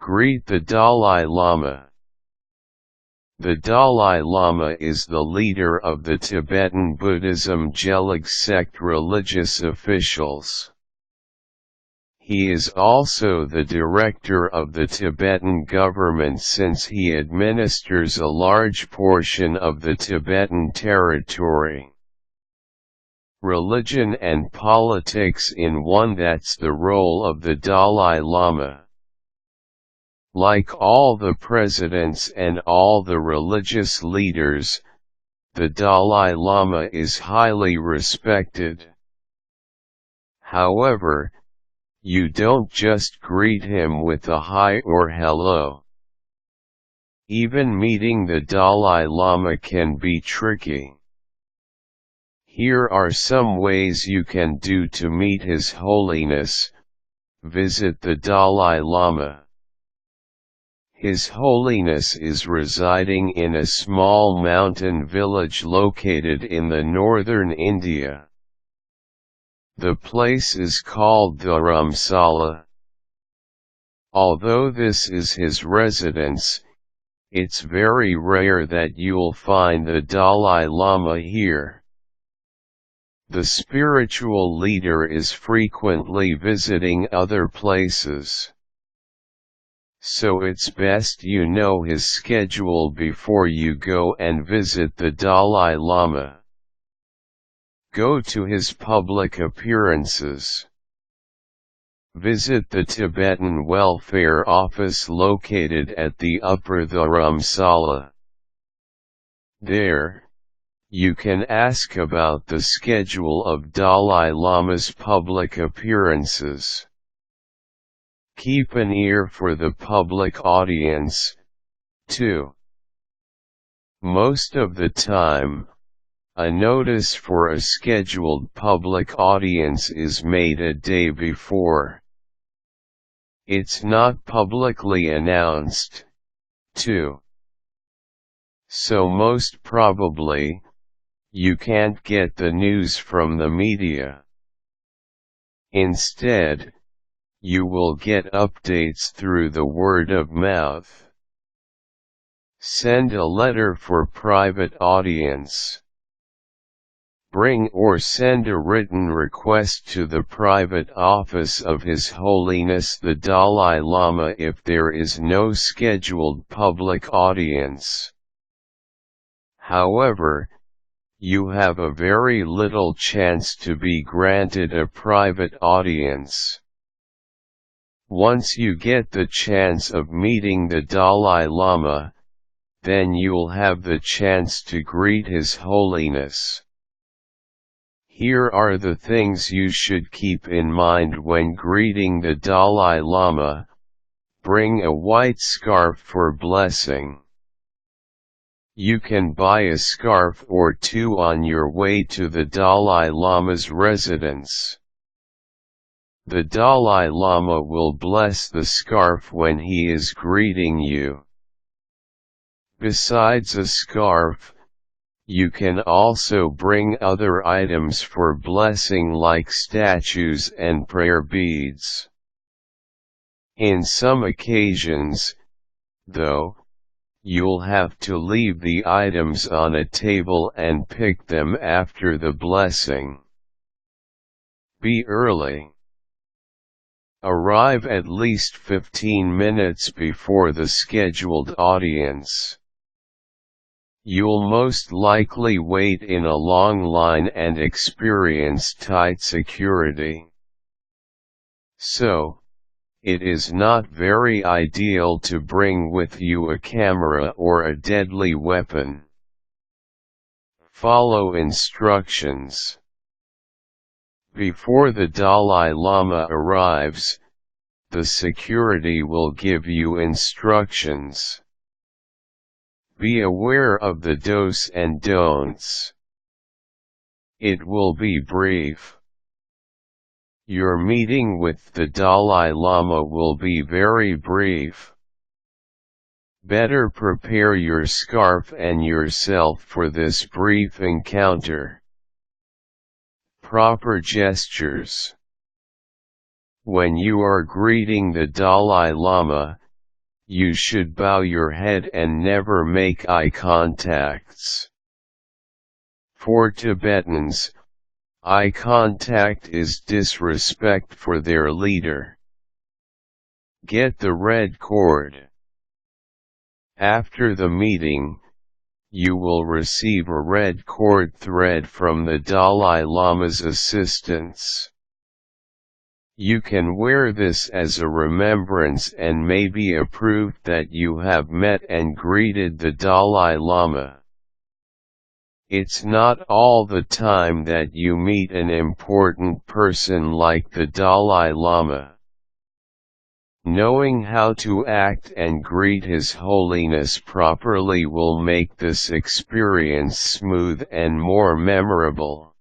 Greet the Dalai Lama. The Dalai Lama is the leader of the Tibetan Buddhism Gelug sect religious officials. He is also the director of the Tibetan government since he administers a large portion of the Tibetan territory. Religion and politics in one. That's the role of the Dalai Lama. Like all the presidents and all the religious leaders, the Dalai Lama is highly respected. However, you don't just greet him with a hi or hello. Even meeting the Dalai Lama can be tricky. Here are some ways you can do to meet His Holiness. Visit the Dalai Lama. His Holiness is residing in a small mountain village located in the northern India. The place is called Dharamsala. Although this is his residence, it's very rare that you'll find the Dalai Lama here. The spiritual leader is frequently visiting other places. So it's best you know his schedule before you go and visit the Dalai Lama. Go to his public appearances. Visit the Tibetan Welfare Office located at the Upper Dharamsala. There, you can ask about the schedule of Dalai Lama's public appearances. Keep an ear for the public audience, too. Most of the time, a notice for a scheduled public audience is made a day before. It's not publicly announced, too. So most probably, you can't get the news from the media. Instead, you will get updates through the word of mouth. Send a letter for private audience. Bring or send a written request to the private office of His Holiness the Dalai Lama if there is no scheduled public audience. However, you have a very little chance to be granted a private audience. Once you get the chance of meeting the Dalai Lama, then you'll have the chance to greet His Holiness. Here are the things you should keep in mind when greeting the Dalai Lama. Bring a white scarf for blessing. You can buy a scarf or two on your way to the Dalai Lama's residence. The Dalai Lama will bless the scarf when he is greeting you. Besides a scarf, you can also bring other items for blessing like statues and prayer beads. In some occasions, though, you'll have to leave the items on a table and pick them after the blessing. Be early. Arrive at least 15 minutes before the scheduled audience. You'll most likely wait in a long line and experience tight security. So, it is not very ideal to bring with you a camera or a deadly weapon. Follow instructions. Before the Dalai Lama arrives, the security will give you instructions. Be aware of the do's and don'ts. It will be brief. Your meeting with the Dalai Lama will be very brief. Better prepare your scarf and yourself for this brief encounter. Proper gestures. When you are greeting the Dalai Lama, you should bow your head and never make eye contacts. For Tibetans, eye contact is disrespect for their leader. Get the red cord. After the meeting, you will receive a red cord thread from the Dalai Lama's assistants. You can wear this as a remembrance and may be a proof that you have met and greeted the Dalai Lama. It's not all the time that you meet an important person like the Dalai Lama. Knowing how to act and greet His Holiness properly will make this experience smooth and more memorable.